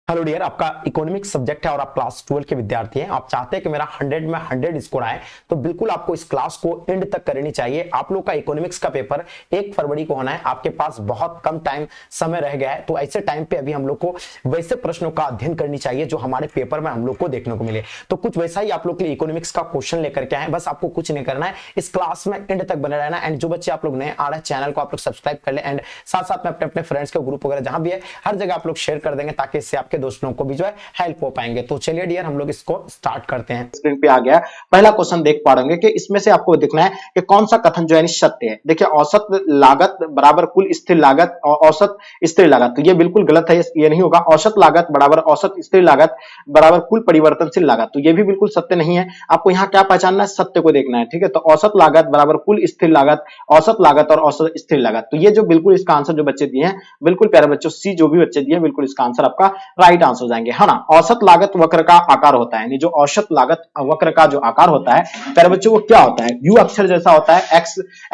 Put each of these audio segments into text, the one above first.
Hello dear, आपका economics subject है और आप क्लास 12 के विद्यार्थी हैं। आप चाहते हैं कि मेरा 100 में 100 स्कोर आए, तो बिल्कुल आपको इस क्लास को एंड तक करनी चाहिए। आप लोग का इकोनॉमिक्स का पेपर 1 फरवरी को होना है। आपके पास बहुत कम टाइम समय रह गया है, तो ऐसे टाइम पे अभी हम लोग को वैसे प्रश्नों का अध्ययन करनी चाहिए जो हमारे पेपर में हम लोग को देखने को मिले। तो कुछ वैसा ही आप लोग के लिए इकोनॉमिक्स का क्वेश्चन लेकर के आए। बस आपको कुछ नहीं करना है, इस क्लास में एंड तक बने रहना। एंड जो बच्चे आप लोग नए आ रहे हैं, चैनल को आप लोग सब्सक्राइब कर ले एंड साथ साथ में अपने फ्रेंड्स के ग्रुप वगैरह जहां भी है हर जगह आप लोग शेयर कर देंगे, ताकि इससे आपके दोस्तों को भी जो है हेल्प हो पाएंगे। तो चलिए डियर, हम लोग इसको स्टार्ट करते हैं। स्क्रीन पे आ गया पहला क्वेश्चन, देख पा रहे कि इसमें से आपको देखना है कि कौन सा कथन जो है सत्य है। देखिए, औसत लागत बराबर कुल स्थिर लागत और औसत स्थिर लागत, तो ये बिल्कुल गलत है, ये नहीं होगा। औसत लागत बराबर औसत स्थिर लागत बराबर कुल परिवर्तनशील लागत, तो ये भी बिल्कुल सत्य नहीं है। आपको यहाँ क्या पहचानना है, सत्य को देखना है, ठीक है। तो औसत लागत बराबर कुल स्थिर लागत, औसत लागत और औसत स्थिर लागत, तो ये जो बिल्कुल इसका आंसर जो बच्चे दिए हैं, बिल्कुल प्यारे बच्चों सी जो भी बच्चे दिए, बिल्कुल इसका आंसर आपका राइट आंसर हो जाएंगे, है ना। औसत लागत वक्र का आकार होता है, यानी जो औसत लागत वक्र का जो आकार होता है प्यारे बच्चों वो क्या होता है, यू अक्षर जैसा होता है,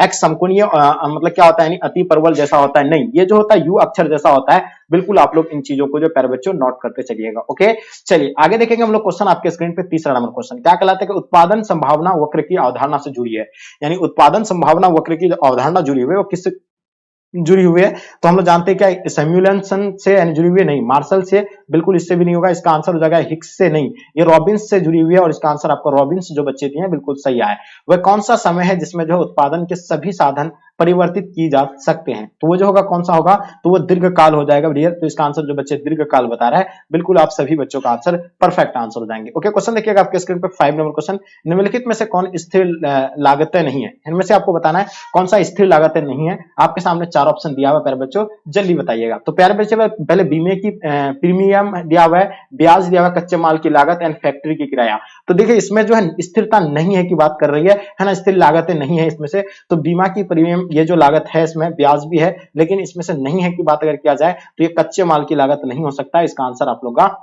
एक्स समकोणीय मतलब क्या होता है, यानी अति परवल जैसा होता है, नहीं, ये जो होता है यू अक्षर जैसा होता है। बिल्कुल आप लोग इन चीजों को जो प्यारे बच्चों नोट करते चलिएगा। ओके, चलिए आगे देखेंगे हम लोग क्वेश्चन आपके स्क्रीन पे। तीसरा नंबर क्वेश्चन क्या कहलाता है कि उत्पादन संभावना वक्र की अवधारणा से जुड़ी है, यानी उत्पादन संभावना वक्र की अवधारणा जुड़ी हुई है वो किस जुड़ी हुई है। तो हम लोग जानते हैं क्या, सिमुलेशन से यानी जुड़ी हुई है, नहीं, मार्शल से, बिल्कुल इससे भी नहीं होगा। इसका आंसर हो जाएगा हिक्स से, नहीं, ये रॉबिन्स से जुड़ी हुई है और इसका आंसर आपको रॉबिन्स जो बच्चे दिए हैं बिल्कुल सही आया है। वह कौन सा समय है जिसमें जो उत्पादन के सभी साधन परिवर्तित किए जा सकते हैं, तो वो जो होगा कौन सा होगा, तो वो दीर्घकाल हो जाएगा डियर। तो इसका आंसर जो बच्चे दीर्घकाल बता रहा है, बिल्कुल आप सभी बच्चों का आंसर परफेक्ट आंसर हो जाएंगे। ओके, क्वेश्चन देखिएगा आपके स्क्रीन पे 5 नंबर क्वेश्चन। निम्नलिखित में से कौन स्थिर लागतें नहीं है, इनमें से आपको बताना है कौन सा स्थिर लागतें नहीं है। आपके सामने 4 ऑप्शन दिया हुआ है प्यारे बच्चों, जल्दी बताइएगा। तो प्यारे बच्चे पहले बीमे की प्रीमियम दिया हुआ है, ब्याज दिया हुआ है, कच्चे माल की लागत एंड फैक्ट्री की किराया। तो देखिए इसमें जो है स्थिरता नहीं है की बात कर रही है ना, स्थिर लागतें नहीं है इसमें से। तो बीमा की प्रीमियम ये जो लागत है, इसमें ब्याज भी है, लेकिन इसमें से नहीं है की बात अगर किया जाए तो ये कच्चे माल की लागत नहीं हो सकता। इसका आंसर आप लोग का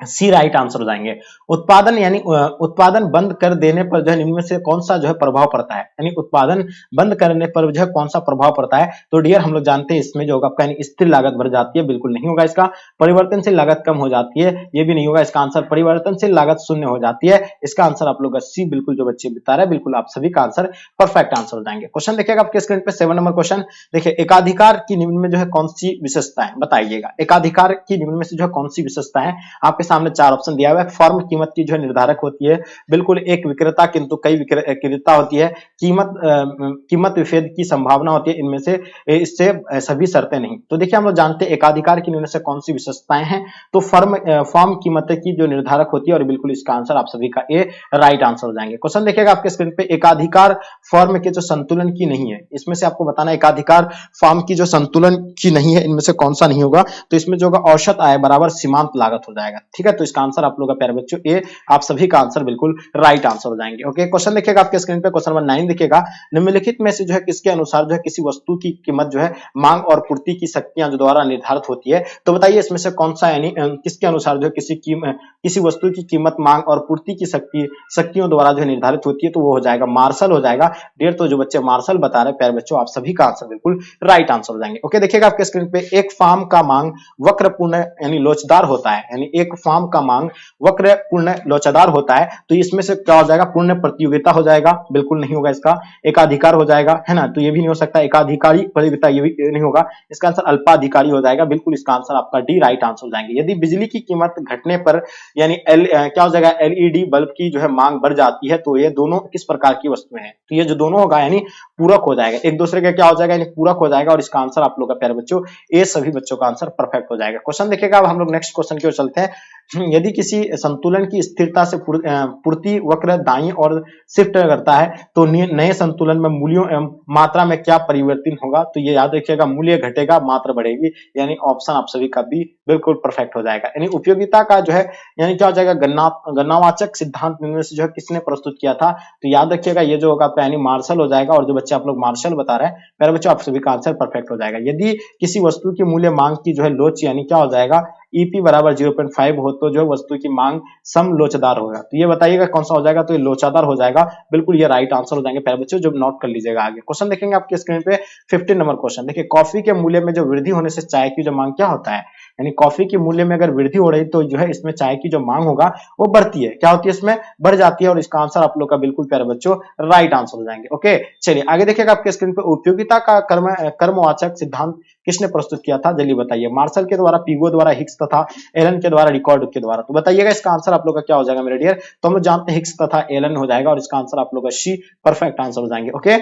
सी राइट आंसर हो जाएंगे। उत्पादन यानी उत्पादन बंद कर देने पर जो है इनमें से कौन सा जो है प्रभाव पड़ता है, यानी उत्पादन बंद करने पर जो है कौन सा प्रभाव पड़ता है। तो डियर हम लोग जानते हैं इसमें जो होगा आपका यानी स्थिर लागत बढ़ जाती है, बिल्कुल नहीं होगा इसका। परिवर्तनशील लागत कम हो जाती है, ये भी नहीं होगा। इसका आंसर परिवर्तनशील लागत शून्य हो जाती है। इसका आंसर आप लोग का सी, बिल्कुल जो बच्चे बता रहे हैं, बिल्कुल आप सभी का आंसर परफेक्ट आंसर हो जाएंगे। क्वेश्चन देखिएगा आपके स्क्रीन पे 7 नंबर क्वेश्चन। देखिए, एकाधिकार की निम्न में जो है कौन सी विशेषता है, बताइएगा। एकाधिकार की निम्न में से जो है कौन सी विशेषता है, आपके सामने 4 ऑप्शन दिया हुआ है। फर्म कीमत की जो है निर्धारक होती है, बिल्कुल। एक विक्रेता किंतु कई विक्रेता होती है। कीमत विभेद की संभावना होती है। इनमें से इससे सभी शर्तें नहीं। तो देखिए हम लोग जानते हैं एकाधिकार की निम्न से कौन सी विशेषताएं हैं, तो फर्म कीमत की जो निर्धारक होती है, और बिल्कुल इसका आंसर आप सभी का ए राइट आंसर हो जाएंगे। क्वेश्चन देखिएगा आपके स्क्रीन पे, एकाधिकार फर्म के जो संतुलन की नहीं है, इसमें से आपको बताना है एकाधिकार फर्म की जो संतुलन की नहीं है, इनमें से कौन सा नहीं होगा। तो इसमें जो होगा औसत आय बराबर सीमांत लागत हो जाएगा, ठीक है। तो इसका आंसर आप लोग का प्यारे बच्चों ए, आप सभी का आंसर बिल्कुल राइट आंसर हो जाएंगे। ओके, क्वेश्चन देखिएगा आपके स्क्रीन पे, क्वेश्चन नंबर 9 देखिएगा। निम्नलिखित में से जो है किसके अनुसार जो है किसी वस्तु की कीमत जो है मांग और पूर्ति की शक्तियां जो द्वारा निर्धारित होती है। तो बताइए इसमें से कौन सा, यानी किसके अनुसार जो है किसी वस्तु की कीमत मांग और पूर्ति की शक्तियों द्वारा जो है निर्धारित होती है, तो वो हो जाएगा मार्शल हो जाएगा डियर। तो जो बच्चे मार्शल बता रहे हैं प्यारे बच्चों, आप सभी का आंसर बिल्कुल राइट आंसर हो जाएंगे। ओके, देखिएगा आपके स्क्रीन पे, एक फार्म का मांग वक्र पूर्ण यानी लोचदार होता है, यानी एक फार्म का मांग वक्र पूर्ण लोचदार होता है। तो इसमें से क्या हो जाएगा, पूर्ण प्रतियोगिता हो जाएगा, बिल्कुल नहीं होगा इसका। एकाधिकार हो जाएगा, है ना, तो ये भी नहीं हो सकता। एकाधिकारी प्रतियोगिता, ये भी नहीं होगा। इसका आंसर अल्पाधिकारी हो जाएगा, बिल्कुल इसका आंसर आपका डी राइट आंसर हो जाएंगे। यदि बिजली की कीमत घटने पर यानी क्या हो जाएगा, एलईडी बल्ब की जो है मांग बढ़ जाती है, तो ये दोनों किस प्रकार की वस्तुएं हैं, तो ये जो दोनों होगा यानी पूरक हो जाएगा, एक दूसरे का क्या हो जाएगा, यानी पूरक हो जाएगा। और इसका आंसर आप लोग का प्यारे बच्चों ए, सभी बच्चों का आंसर परफेक्ट हो जाएगा। क्वेश्चन देखिएगा, अब हम लोग नेक्स्ट क्वेश्चन की ओर चलते हैं। यदि किसी संतुलन की स्थिरता से पूर्ति वक्र दाईं ओर शिफ्ट करता है, तो नए संतुलन में मूल्यों एवं मात्रा में क्या परिवर्तन होगा। तो ये याद रखिएगा, मूल्य घटेगा, मात्रा बढ़ेगी, यानी ऑप्शन आप सभी का बी बिल्कुल परफेक्ट हो जाएगा। यानी उपयोगिता का जो है यानी क्या हो जाएगा, गणनावाचक सिद्धांत में से जो है किसने प्रस्तुत किया था। तो याद रखिएगा ये जो होगा यानी मार्शल हो जाएगा। और जो बच्चे आप लोग मार्शल बता रहे हैं मेरे बच्चों, आप सभी का आंसर परफेक्ट हो जाएगा। यदि किसी वस्तु की मूल्य मांग की जो है लोच यानी क्या हो जाएगा, ईपी बराबर 0.5 हो, तो जो वस्तु की मांग सम लोचदार होगा। तो ये बताइएगा कौन सा हो जाएगा, तो ये लोचदार हो जाएगा, बिल्कुल ये राइट आंसर हो जाएंगे प्यारे बच्चों, जो नोट कर लीजिएगा। आगे क्वेश्चन देखेंगे आपके स्क्रीन पे 15 नंबर क्वेश्चन। देखिए, कॉफी के मूल्य में जो वृद्धि होने से चाय की जो मांग क्या होता है, यानी कॉफी के मूल्य में अगर वृद्धि हो रही तो जो है इसमें चाय की जो मांग होगा वो बढ़ती है, क्या होती है इसमें बढ़ जाती है, और इसका आंसर आप लोग का बिल्कुल प्यारे बच्चों राइट आंसर हो जाएंगे। ओके चलिए आगे देखिएगा आपके स्क्रीन पे उपयोगिता का कर्मवाचक सिद्धांत किसने प्रस्तुत किया था, जल्दी बताइए। मार्शल के द्वारा, पिगो द्वारा, हिक्स तथा एलन के द्वारा, रिकॉर्ड के द्वारा। तो बताइएगा इसका आंसर आप लोग का क्या हो जाएगा मेरे डियर। तो हम लोग जानते हैं हिक्स तथा एलन हो जाएगा, और इसका आंसर आप लोग का सी परफेक्ट आंसर हो जाएंगे। ओके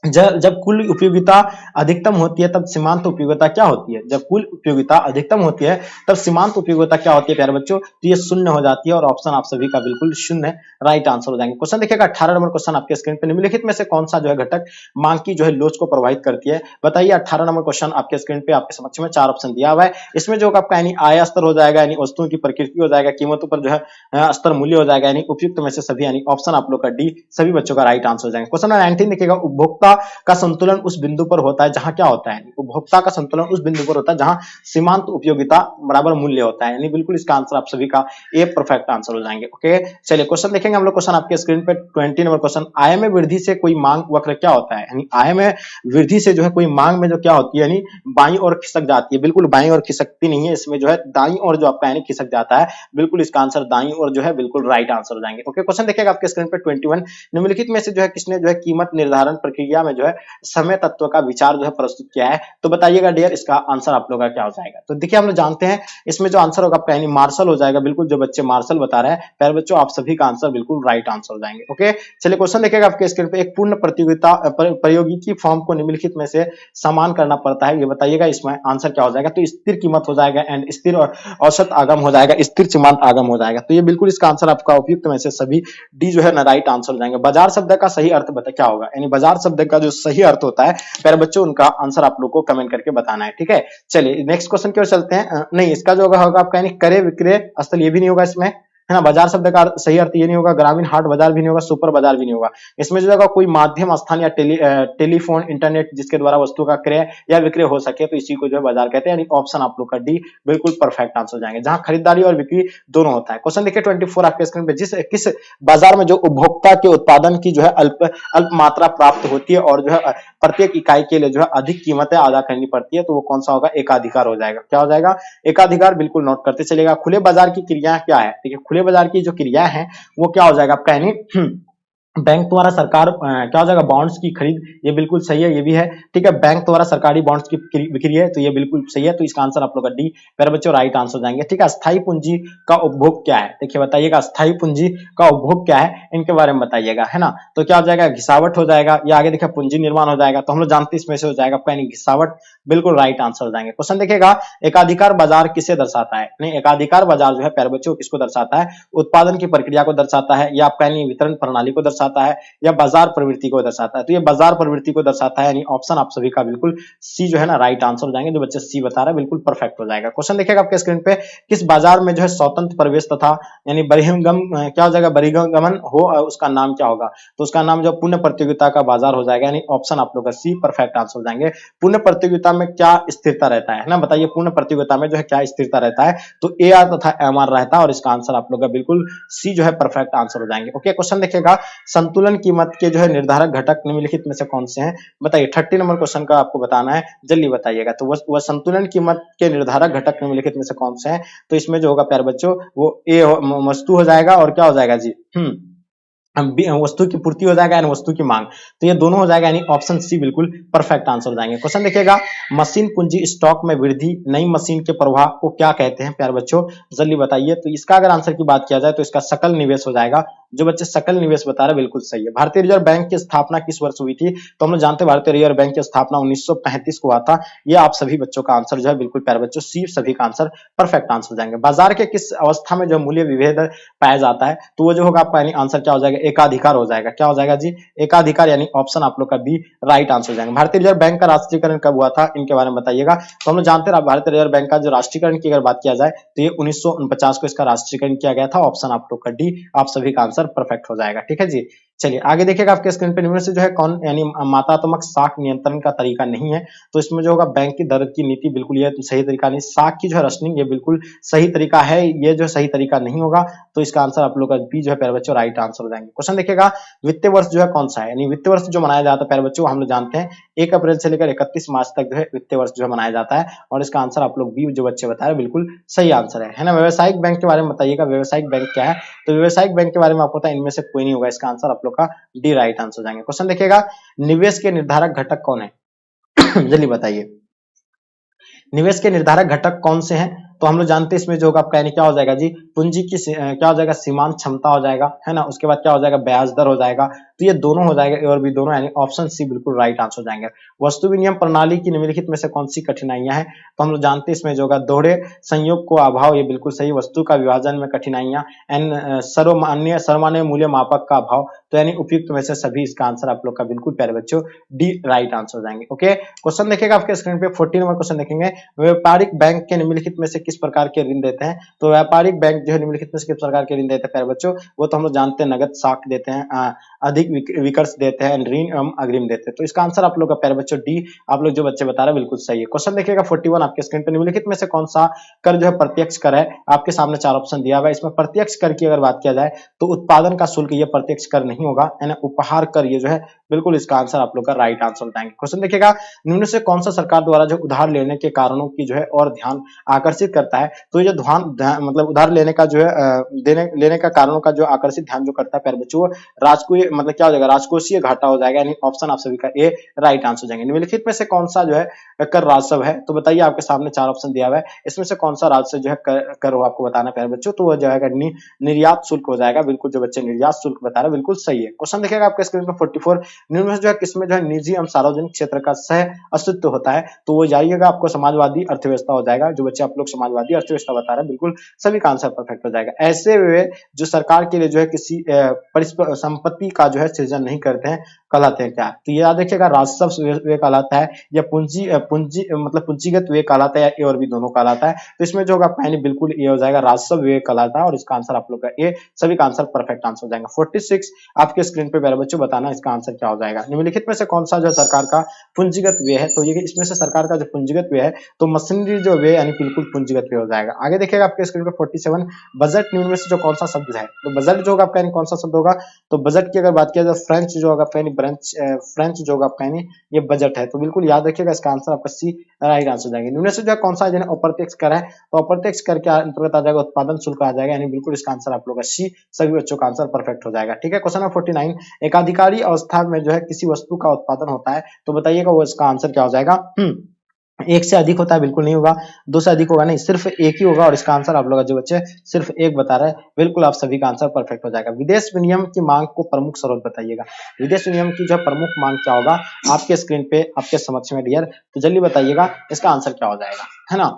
जब कुल उपयोगिता अधिकतम होती है तब सीमांत उपयोगिता क्या होती है, जब कुल उपयोगिता अधिकतम होती है तब सीमांत उपयोगिता क्या होती है प्यारे बच्चों, तो ये शून्य हो जाती है, और ऑप्शन आप सभी का बिल्कुल शून्य राइट आंसर हो जाएंगे। क्वेश्चन देखिएगा 18 नंबर क्वेश्चन आपके स्क्रीन पे, निम्नलिखित में से कौन सा जो है घटक मांग की जो है लोच को प्रभावित करती है, बताइए। 18 नंबर क्वेश्चन आपके स्क्रीन पे आपके समक्ष में 4 ऑप्शन दिया हुआ है, इसमें जो आपका यानी आय स्तर हो जाएगा, यानी वस्तुओं की प्रकृति हो जाएगा, कीमतों पर जो है स्तर मूल्य हो जाएगा, यानी उपयुक्त में से सभी, यानी ऑप्शन आप लोग का डी सभी बच्चों का राइट आंसर हो जाएंगे। क्वेश्चन नंबर 19 देखिएगा, उपभोक्ता का संतुलन उस बिंदु पर होता है जहां क्या होता है, उपभोक्ता का संतुलन उस बिंदु पर होता है जहां सीमांत उपयोगिता बराबर मूल्य होता है, यानी बिल्कुल इसका आंसर आप सभी का ए परफेक्ट आंसर हो जाएंगे। ओके चलिए क्वेश्चन देखेंगे हम लोग, क्वेश्चन आपके स्क्रीन पे 20 नंबर क्वेश्चन, आय में वृद्धि से कोई मांग वक्र क्या होता है, यानी आय में वृद्धि से जो है कोई मांग में जो क्या होती है, यानी बाईं ओर खिसक जाती है, बिल्कुल बाईं ओर खिसकती नहीं है, इसमें जो है दाईं ओर जो आपका यानी खिसक जाता है, बिल्कुल इसका आंसर दाईं ओर जो है बिल्कुल राइट आंसर हो जाएंगे। ओके क्वेश्चन देखिएगा आपके स्क्रीन पे 21, निम्नलिखित में से जो है किसने जो है कीमत निर्धारण प्रक्रिया में जो है समय तत्व का विचार जो है प्रस्तुत किया है, तो बताइएगा डियर इसका आंसर आप लोग का क्या हो जाएगा। तो देखिए हम लोग जानते हैं इसमें जो आंसर होगा यानी मार्शल हो जाएगा, बिल्कुल जो बच्चे मार्शल बता रहे हैं प्यारे बच्चों आप सभी का आंसर बिल्कुल राइट आंसर हो जाएंगे। ओके चलिए क्वेश्चन देखिएगा आपके स्क्रीन पे, एक पूर्ण प्रतियोगिता प्रयोगिकी फॉर्म को निम्नलिखित में से समान करना पड़ता है, ये बताइएगा इसमें आंसर क्या हो जाएगा। तो स्थिर कीमत हो जाएगा, एंड स्थिर और औसत आगम हो जाएगा, स्थिर सीमांत आगम हो जाएगा, तो ये बिल्कुल इसका आंसर आपका उपयुक्त में से सभी डी जो है ना राइट आंसर हो जाएंगे। बाजार शब्द का सही अर्थ बता क्या होगा, यानी बाजार शब्द का जो सही अर्थ होता है प्यारे बच्चों उनका आंसर आप लोग को कमेंट करके बताना है, ठीक है। चलिए नेक्स्ट क्वेश्चन की ओर चलते हैं। नहीं इसका जो होगा आपका यानी क्रय विक्रय स्थल, ये भी नहीं होगा इसमें, है ना। बाजार शब्द का सही अर्थ ये नहीं होगा, ग्रामीण हाट बाजार भी नहीं होगा, सुपर बाजार भी नहीं होगा। इसमें जो है कोई माध्यम स्थान या टेलीफोन इंटरनेट जिसके द्वारा वस्तु का क्रय या विक्रय हो सके तो इसी को जो है बाजार कहते हैं, यानी ऑप्शन आप लोग का डी बिल्कुल परफेक्ट आंसर हो जाएंगे, जहां खरीदारी और बिक्री दोनों होता है। क्वेश्चन देखिए 24 आपके स्क्रीन पे, किस बाजार में जो उपभोक्ता के उत्पादन की जो है अल्प मात्रा प्राप्त होती है और जो है प्रत्येक इकाई के लिए जो है अधिक कीमतें अदा करनी पड़ती है, तो वो कौन सा होगा, एकाधिकार हो जाएगा। क्या हो जाएगा, एकाधिकार, बिल्कुल नोट करते चलेगा। खुले बाजार की क्रिया क्या है, देखिए खुले बाजार की जो क्रिया है वो क्या हो जाएगा आपका, यानी बैंक द्वारा सरकार क्या हो जाएगा, बॉन्ड्स की खरीद, ये बिल्कुल सही है, ये भी है, ठीक है। बैंक द्वारा सरकारी बॉन्ड्स की बिक्री है, तो ये बिल्कुल सही है, तो इसका आंसर आप लोग का डी मेरे बच्चों राइट आंसर हो जाएंगे, ठीक है। स्थायी पूंजी का उपभोग क्या है, देखिए बताइएगा स्थायी पूंजी का उपभोग क्या है, इनके बारे में बताइएगा, है ना। तो क्या हो जाएगा, घिसावट हो जाएगा, या आगे देखिए पूंजी निर्माण हो जाएगा, तो हम लोग जानते हैं इसमें से हो जाएगा यानी घिसावट, बिल्कुल राइट आंसर हो जाएंगे। क्वेश्चन देखिएगा, एकाधिकार बाजार किसे दर्शाता है, नहीं एकाधिकार बाजार जो है प्यारे बच्चों किसको दर्शाता है, उत्पादन की प्रक्रिया को दर्शाता है, या आपका यानी वितरण प्रणाली को दर्शाता है, या बाजार प्रवृत्ति को दर्शाता है, तो ये बाजार प्रवृत्ति को दर्शाता है, यानी ऑप्शन आप सभी का बिल्कुल सी जो है ना राइट आंसर हो जाएंगे, जो बच्चे सी बता रहे हैं बिल्कुल परफेक्ट हो जाएगा। क्वेश्चन देखिएगा आपके स्क्रीन पे, किस बाजार में जो है स्वतंत्र प्रवेश तथा यानी बहिर्गम क्या हो जाएगा, बहिर्गमन हो, उसका नाम क्या होगा, तो उसका नाम जो पूर्ण प्रतियोगिता का बाजार हो जाएगा, यानी ऑप्शन आप लोग का सी परफेक्ट आंसर हो जाएंगे। पूर्ण प्रतियोगिता में क्या स्थिरता रहता है ना, बताइए पूर्ण प्रतियोगिता में जो है क्या स्थिरता रहता है, तो ए आर तथा एम आर रहता है, और इसका आंसर आप लोग का बिल्कुल सी जो है परफेक्ट आंसर हो जाएंगे। ओके क्वेश्चन देखिएगा, संतुलन कीमत के जो है निर्धारक घटक निम्नलिखित में से कौन से हैं, बताइए। 30 नंबर क्वेश्चन का आपको बताना है, जल्दी बताइएगा। तो वह संतुलन कीमत के निर्धारक घटक निम्नलिखित में से कौन से हैं, तो इसमें जो होगा प्यारे बच्चों वो ए वस्तु हो जाएगा, और क्या हो जाएगा जी वस्तु की पूर्ति हो जाएगा यानी वस्तु की मांग, तो ये दोनों हो जाएगा, यानी ऑप्शन सी बिल्कुल परफेक्ट आंसर हो जाएंगे। क्वेश्चन देखिएगा, मशीन पूंजी स्टॉक में वृद्धि नई मशीन के प्रवाह को क्या कहते हैं प्यारे बच्चों, जल्दी बताइए। तो इसका अगर आंसर की बात किया जाए तो इसका सकल निवेश हो जाएगा, जो बच्चे सकल निवेश बता रहे बिल्कुल सही है। भारतीय रिजर्व बैंक की स्थापना किस वर्ष हुई थी, तो हम लोग जानते हैं भारतीय रिजर्व बैंक की स्थापना 1935 को हुआ था, ये आप सभी बच्चों का आंसर जो है बिल्कुल प्यारे बच्चों सी सभी का आंसर परफेक्ट आंसर हो जाएंगे। बाजार के किस अवस्था में जो मूल्य विभेद पाया जाता है, तो वो जो होगा आपका यानी आंसर क्या हो जाएगा, एकाधिकार हो जाएगा। क्या हो जाएगा जी, एकाधिकार, यानी ऑप्शन आप लोग का बी राइट आंसर हो जाएगा। भारतीय रिजर्व बैंक का राष्ट्रीयकरण कब हुआ था, इनके बारे में बताइएगा। तो हम लोग जानते हैं भारतीय रिजर्व बैंक का जो राष्ट्रीयकरण की अगर बात किया जाए तो ये 1949 को इसका राष्ट्रीयकरण किया गया था, ऑप्शन आप लोग का डी आप सभी का आंसर परफेक्ट हो जाएगा, ठीक है जी। चलिए आगे देखिएगा आपके स्क्रीन पे निम्न से जो है कौन यानी मात्रात्मक साख नियंत्रण का तरीका नहीं है। तो इसमें जो होगा बैंक की दर की नीति बिल्कुल ये सही तरीका नहीं, साख की जो है रशनिंग ये बिल्कुल सही तरीका है, ये जो सही तरीका नहीं होगा। तो इसका आंसर आप लोग का बी जो है प्यारे बच्चों राइट आंसर हो जाएंगे। क्वेश्चन देखिएगा वित्तीय वर्ष जो है कौन सा है, यानी वित्तीय वर्ष जो मनाया जाता है प्यारे बच्चों हम लोग जानते हैं 1 अप्रैल से लेकर 31 मार्च तक जो है वित्तीय वर्ष जो है मनाया जाता है, और इसका आंसर आप लोग बी जो बच्चे बता रहे हैं बिल्कुल सही आंसर है ना। व्यावसायिक बैंक के बारे में बताइएगा, व्यावसायिक बैंक क्या है, तो व्यावसायिक बैंक के बारे में आपको पता है इनमें से कोई नहीं होगा, इसका आंसर आप लोग का डी राइट आंसर हो जाएंगे। क्वेश्चन देखिएगा निवेश के निर्धारक घटक कौन है जल्दी बताइए, निवेश के निर्धारक घटक कौन से हैं। तो हम लोग जानते हैं इसमें जो होगा आपका यानी क्या हो जाएगा जी, पूंजी की क्या हो जाएगा, सीमांत क्षमता हो जाएगा है ना, उसके बाद क्या हो जाएगा, ब्याज दर हो जाएगा। तो ये दोनों हो जाएगा, ए और बी दोनों, यानी ऑप्शन सी बिल्कुल राइट आंसर हो जाएंगे। वस्तु विनिमय प्रणाली की निम्नलिखित में से कौन सी कठिनाइयां हैं, तो हम लोग जानते हैं इसमें जो होगा दोहरे संयोग को अभाव, ये बिल्कुल सही। वस्तु का विभाजन में कठिनाइयां, एंड सर्वमान्य मूल्य मापक का अभाव, तो यानी उपयुक्त में से सभी, इसका आंसर आप लोग का बिल्कुल प्यारे बच्चों डी राइट आंसर हो जाएंगे। ओके, क्वेश्चन देखिएगा आपके स्क्रीन पे 14 नंबर क्वेश्चन देखेंगे, व्यापारिक बैंक के निम्नलिखित में से किस प्रकार के ऋण देते हैं। तो व्यापारिक बैंक जो है निम्नलिखित में से किस प्रकार के ऋण देते हैं प्यारे बच्चों, वो तो हम लोग जानते हैं नगद साख देते हैं, अधिक विकर्ष देते हैं, ऋण एवं अग्रिम देते हैं। तो इसका आंसर आप लोग का प्यारे बच्चों डी, आप लोग जो बच्चे बता रहे हैं बिल्कुल सही है। क्वेश्चन देखिएगा 41 आपके स्क्रीन पर, निम्नलिखित में से कौन सा कर जो है प्रत्यक्ष कर है, आपके सामने 4 ऑप्शन दिया हुआ है। इसमें प्रत्यक्ष कर की अगर बात किया जाए तो उत्पादन का शुल्क ये प्रत्यक्ष कर नहीं होगा, है ना, उपहार कर ये जो है बिल्कुल, इसका आंसर आप लोग का राइट आंसर बताएंगे। क्वेश्चन देखिएगा निम्न से कौन सा सरकार द्वारा जो उधार लेने के कारणों की जो है और ध्यान आकर्षित करता है। तो ये जो मतलब उधार लेने का जो है लेने का कारणों का जो आकर्षित ध्यान जो करता है प्यारे बच्चों, राजकोषीय मतलब क्या हो जाएगा, राजकोषीय घाटा हो जाएगा, यानी ऑप्शन आप सभी का ए राइट आंसर हो जाएंगे। निम्नलिखित में से कौन सा जो है कर राजस्व है, तो बताइए, आपके सामने 4 ऑप्शन दिया हुआ है, इसमें से कौन सा राजस्व जो है कर हो आपको बताना प्यारे बच्चों, तो वो जो है निर्यात शुल्क हो जाएगा, बिल्कुल जो बच्चे निर्यात शुल्क बता रहे हैं बिल्कुल सही है। क्वेश्चन देखिएगा आपके स्क्रीन पर 44, निम्न में जो है किसमें जो है निजी एवं सार्वजनिक क्षेत्र का सह अस्तित्व होता है, तो वो जाइएगा आपको समाजवादी अर्थव्यवस्था हो जाएगा। जो बच्चे आप लोग समाजवादी अर्थव्यवस्था बता रहे हैं बिल्कुल सभी का आंसर परफेक्ट हो जाएगा। ऐसे वे जो सरकार के लिए जो है किसी संपत्ति का जो है सृजन नहीं करते हैं कहलाते हैं क्या, तो ये याद रखिएगा, राजस्व वे कहलाता है, या पूंजी मतलब पूंजीगत वे कहलाता है, या ए और बी दोनों कहलाता है। तो इसमें जो होगा पहले बिल्कुल ये हो जाएगा, राजस्व वे कहलाता है, और इसका आंसर आप लोग का ए, सभी का आंसर परफेक्ट आंसर हो जाएगा। 46 आपके स्क्रीन पे प्यारे बच्चों बताना इसका आंसर क्या हो जाएगा। निम्नलिखित में से कौन सा जो सरकार का पूंजीगत व्यय है, तो ये इसमें से सरकार का जो पूंजीगत व्यय है, तो मशीनरी जो व्यय यानी बिल्कुल पूंजीगत व्यय हो जाएगा। आगे देखिएगा आपके स्क्रीन पे 47 बजट, निम्न में से जो कौन सा शब्द है, तो बजट जो होगा आपका कौन सा शब्द होगा, तो बजट की अगर बात किया जाए फ्रेंच जो होगा फ्रेंच जो होगा आपका ये बजट है, तो बिल्कुल याद रखिएगा, इसका आंसर आपका सी राइट आंसर जाएंगे। निम्न से जो है कौन सा अप्रत्यक्ष कर है, तो अप्रत्यक्ष कर के अंतर्गत आ जाएगा उत्पादन शुल्क आ जाएगा, यानी बिल्कुल इसका आंसर आप लोग का सी, सभी बच्चों का आंसर परफेक्ट हो जाएगा। ठीक है, क्वेश्चन नंबर 49, एकाधिकारी अवस्था में जो है किसी वस्तु का उत्पादन होता है, तो बताइएगा वो इसका आंसर क्या हो जाएगा। एक से अधिक होता है, बिल्कुल नहीं होगा, 2 से अधिक होगा नहीं, सिर्फ एक ही होगा, और इसका आंसर आप लोग जो बच्चे सिर्फ एक बता रहे हैं, बिल्कुल आप सभी का आंसर परफेक्ट हो जाएगा। विदेश विनिमय की मांग को प्रमुख स्रोत बताइएगा, विदेश विनिमय की जो प्रमुख मांग क्या होगा, आपके स्क्रीन पे आपके समक्ष में डियर, तो जल्दी बताइएगा इसका आंसर क्या हो जाएगा, है ना।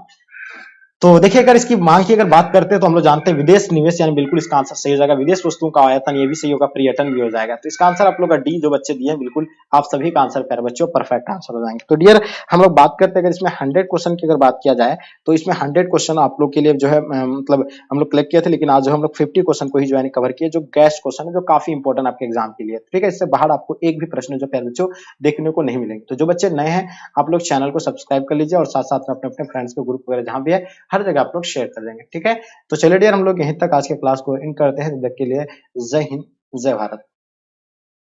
तो देखिए अगर इसकी मांग की अगर बात करते हैं तो हम लोग जानते हैं विदेश निवेश, यानी बिल्कुल इसका आंसर सही हो जाएगा। विदेश वस्तुओं का आयातन ये भी सही होगा, पर्यटन भी हो जाएगा। तो इसका आंसर आप लोग का डी जो बच्चे दिए हैं बिल्कुल आप सभी का आंसर प्यारे बच्चों परफेक्ट आंसर हो जाएंगे। तो डियर हम लोग बात करते हैं अगर इसमें 100 क्वेश्चन की अगर बात किया जाए तो इसमें 100 क्वेश्चन आप लोग के लिए जो है मतलब हम लोग कलेक्ट किए थे, लेकिन आज जो हम लोग 50 क्वेश्चन को ही जो है कवर किए, जो गैस क्वेश्चन है, जो काफी इंपॉर्टेंट आपके एग्जाम के लिए। ठीक है, इससे बाहर आपको एक भी प्रश्न जो प्यारे बच्चों देखने को नहीं मिलेंगे। तो जो बच्चे नए हैं आप लोग चैनल को सब्सक्राइब कर लीजिए, और साथ साथ में अपने अपने फ्रेंड्स को ग्रुप वगैरह जहां भी है हर जगह आप लोग शेयर कर देंगे। ठीक है, तो चलिए डियर हम लोग यहीं तक आज के क्लास को इन करते हैं। तब तक के लिए जय हिंद, जय भारत।